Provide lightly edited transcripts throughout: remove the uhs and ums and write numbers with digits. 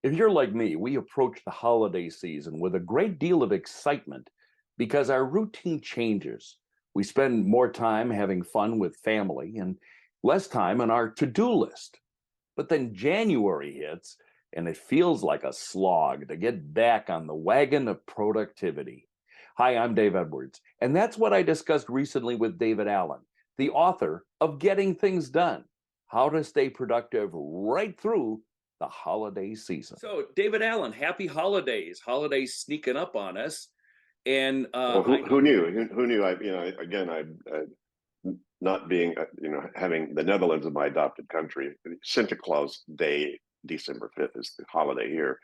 If you're like me, we approach the holiday season with a great deal of excitement because our routine changes. We spend more time having fun with family and less time on our to do list. But then January hits and it feels like a slog to get back on the wagon of productivity. Hi, I'm Dave Edwards, and that's what I discussed recently with David Allen, the author of Getting Things Done: How to Stay Productive Right Through the Holiday Season. So, David Allen, happy holidays. Holidays sneaking up on us. And Well, I who knew? Who knew? Again, not being, having the Netherlands as my adopted country. Santa Claus Day, December 5th, is the holiday here.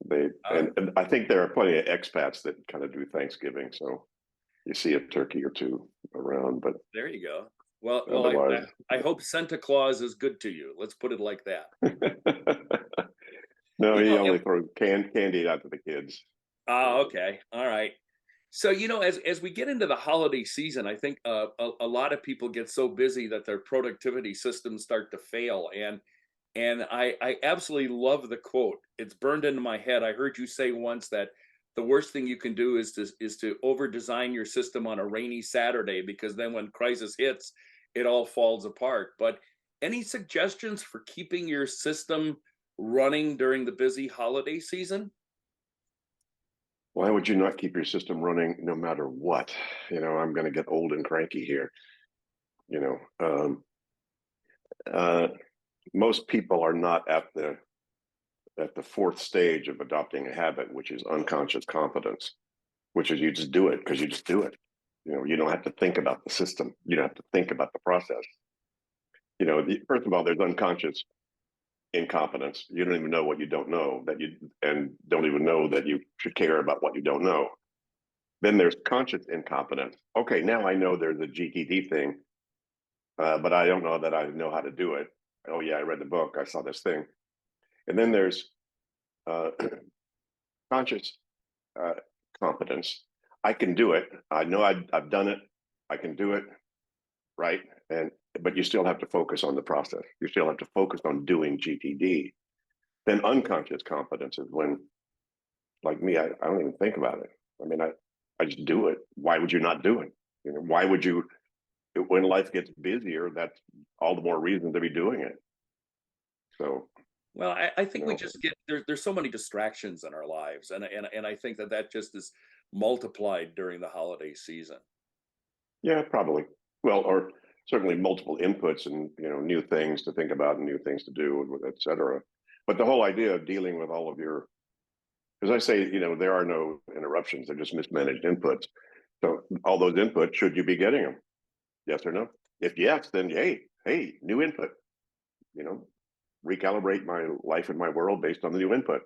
They uh, and I think there are plenty of expats that kind of do Thanksgiving, so you see a turkey or two around, but there you go. Well, otherwise, I hope Santa Claus is good to you. Let's put it like that. no, You he know, only throws candy out to the kids. okay, all right. So, as we get into the holiday season, I think a lot of people get so busy that their productivity systems start to fail. And I absolutely love the quote. It's burned into my head. I heard you say once that the worst thing you can do is to over design your system on a rainy Saturday, because then when crisis hits, it all falls apart. But any suggestions for keeping your system running during the busy holiday season? Why would you not keep your system running no matter what? I'm going to get old and cranky here. You know, um, uh, most people are not at the fourth stage of adopting a habit, which is unconscious competence, which is you just do it because you just do it. You don't have to think about the system. You don't have to think about the process. First of all, there's unconscious incompetence. You don't even know what you don't know and don't even know that you should care about what you don't know. Then there's conscious incompetence. Okay, now I know there's a GTD thing, but I don't know that I know how to do it. Oh yeah, I read the book. I saw this thing. And then there's uh, conscious uh, competence. I can do it. I know I've done it. I can do it, right? But you still have to focus on the process. You still have to focus on doing GTD. Then unconscious competence is when, like me, I don't even think about it. I mean, I just do it. Why would you not do it? Why would you, when life gets busier, that's all the more reason to be doing it. So, Well, I you think we know, just get there's so many distractions in our lives, and I think that just is multiplied during the holiday season. yeah, probably. Well, or certainly multiple inputs and new things to think about and new things to do, et cetera. But the whole idea of dealing with all of your, as I say, there are no interruptions; they're just mismanaged inputs. So all those inputs, should you be getting them? Yes or no? If yes, then hey, new input. You know, recalibrate my life and my world based on the new input.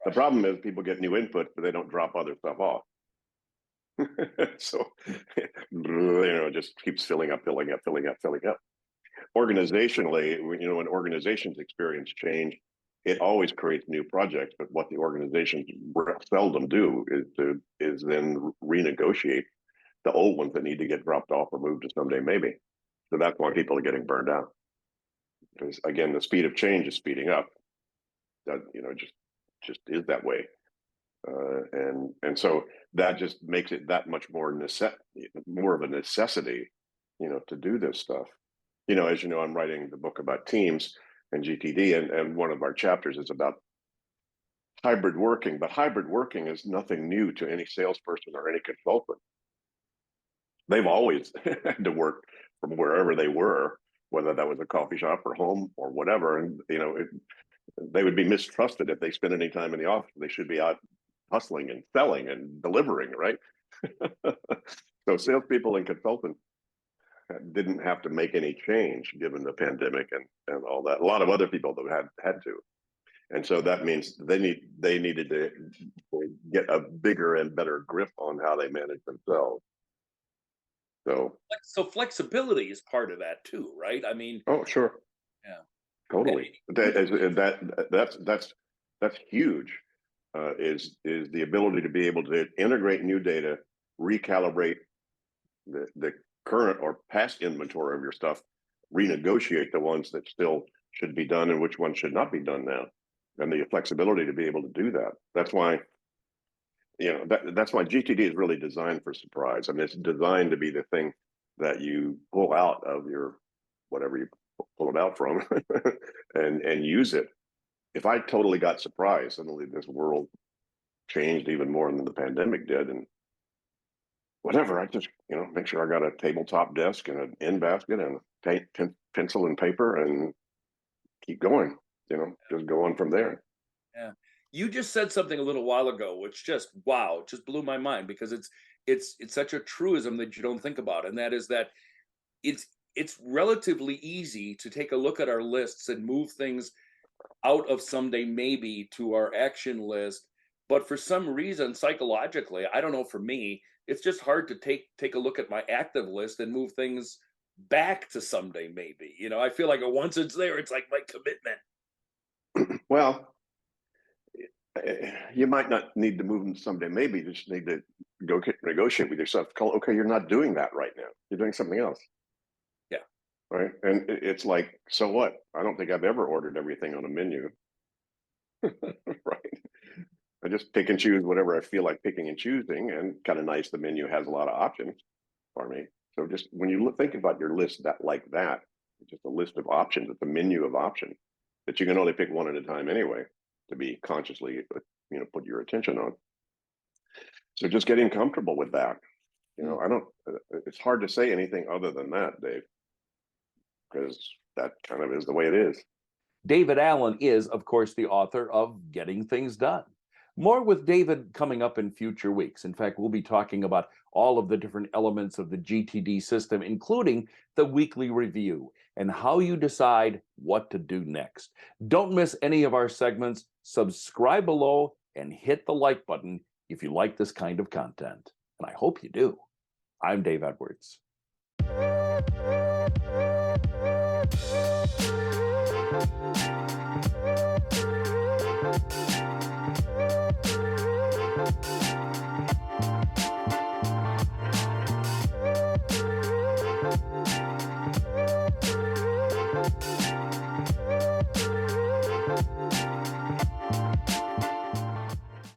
The Right. problem is people get new input, but they don't drop other stuff off. So, it just keeps filling up, filling up, filling up, filling up. Organizationally, when organizations experience change, it always creates new projects. But what the organizations seldom do is then renegotiate the old ones that need to get dropped off or moved to someday maybe. So that's why people are getting burned out. Because again, the speed of change is speeding up. That just is that way. And so that just makes it that much more of a necessity, to do this stuff. As you know, I'm writing the book about teams and GTD, and one of our chapters is about hybrid working. But hybrid working is nothing new to any salesperson or any consultant. They've always had to work from wherever they were, whether that was a coffee shop or home or whatever. And they would be mistrusted if they spent any time in the office. They should be out hustling and selling and delivering, right? So salespeople and consultants didn't have to make any change given the pandemic and all that. A lot of other people though had to, and so that means they needed to get a bigger and better grip on how they manage themselves. So, So flexibility is part of that too, right? I mean, oh sure, yeah. totally. That's huge. Is the ability to be able to integrate new data, recalibrate the current or past inventory of your stuff, renegotiate the ones that still should be done and which ones should not be done now. and the flexibility to be able to do that. That's why, that's why GTD is really designed for surprise. I mean, it's designed to be the thing that you pull out of your whatever you pull it out from and use it. If I totally got surprised, suddenly this world changed even more than the pandemic did, and whatever, I just make sure I got a tabletop desk and an end basket and pencil and paper and keep going. Just go on from there. Yeah. You just said something a little while ago, which just wow, just blew my mind because it's such a truism that you don't think about, and that is that it's it's relatively easy to take a look at our lists and move things out of someday maybe to our action list. But for some reason, psychologically, I don't know, for me, it's just hard to take a look at my active list and move things back to someday maybe. I feel like once it's there, it's like my commitment. Well, you might not need to move them someday. Maybe you just need to go negotiate with yourself. Okay, you're not doing that right now. You're doing something else. Yeah. Right. And it's like, so what? I don't think I've ever ordered everything on a menu. Right. I just pick and choose whatever I feel like picking and choosing, and kind of nice. The menu has a lot of options for me. So just when you think about your list that, it's just a list of options. It's a menu of options that you can only pick one at a time anyway, to be consciously, put your attention on. So just getting comfortable with that. I don't. It's hard to say anything other than that, Dave, because that kind of is the way it is. David Allen is, of course, the author of Getting Things Done. More with David coming up in future weeks. In fact, we'll be talking about all of the different elements of the GTD system, including the weekly review and how you decide what to do next. Don't miss any of our segments. Subscribe below and hit the like button if you like this kind of content. And I hope you do. I'm Dave Edwards.